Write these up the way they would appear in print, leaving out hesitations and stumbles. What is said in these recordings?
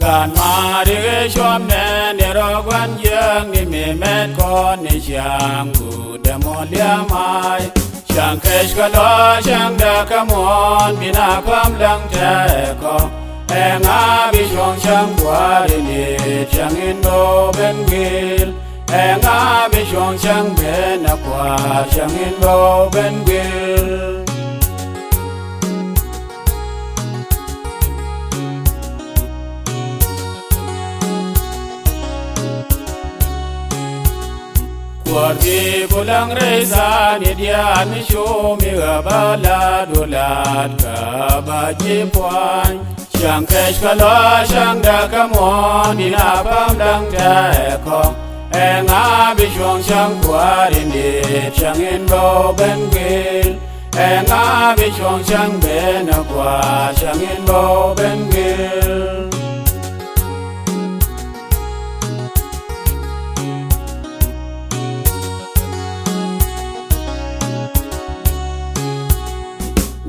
Kan mari shom ne rogwan yang ni me met kon ni shang gu de molia mai shang kesh kalo shang da kamon bina pam lang te ko enga bi shong shang kwa ni shang in bo ben gil enga bi shong shang ben kwa shang in bo ben gil Warti pulang reza ni dia mi show mi gabala dolat ka baji puan Shang kesh kalo shang da kamon ni na pam lang ta ko enga bi shong shang kwari ni shang in bo ben gil enga bi shong shang ben kwa shang in bo ben gil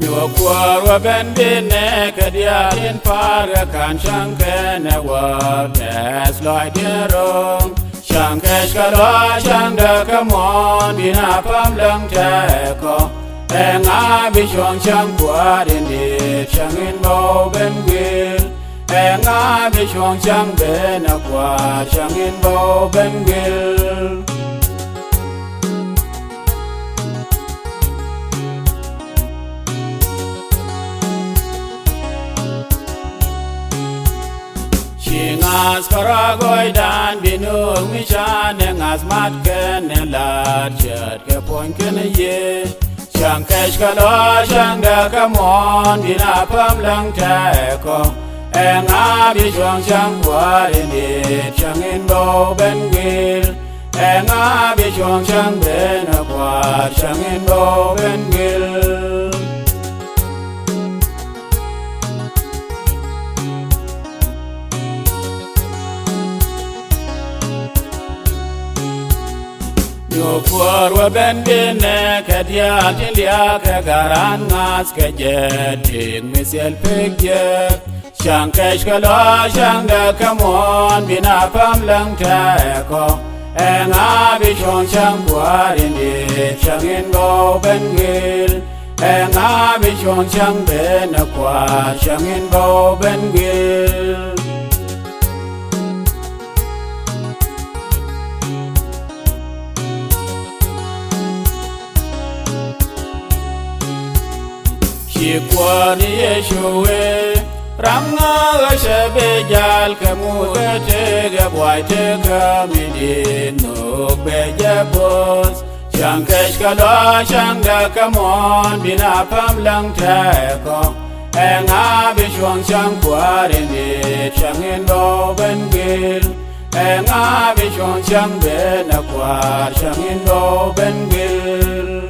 Yo kwa ben bine kadia in para kan shanke ne wa des loy derong shanke shkalo shang da kamon bina pam lang te ko enga bi shong shang kwa din di shang in bo ben gil enga bi shong shang ben kwa shang in bo ben gil Ngas karagoy dan binung mishan ngas mat ken lar chet ke pon ken ye shang kesh kalo shang da kamon bina pam lang ta ko enga bi shong shang kwa ni shang in bo ben gil enga bi shong shang ben kwa shang in bo ben gil Yo por wa ben bine kadia tilia ka garan ngas ka je misel pekye shang kesh kalo shang da kamon bina pam lang ta ko enga bi shong shang kwari ni shang in bo ben gil enga bi shong shang ben kwa shang in bo ben gil Kwani Yeshua Ramna Shabe Jal Kamuka Tega Boy Tega Midi No Beja Boss Shankesh Kalo Shanga Kamon Bina Pam Lang Taeko Enga Bishwang Shang Kwarini Shangin Bo Ben Gil Enga Bishwang Shang Ben Akwar Shangin Bo Ben Gil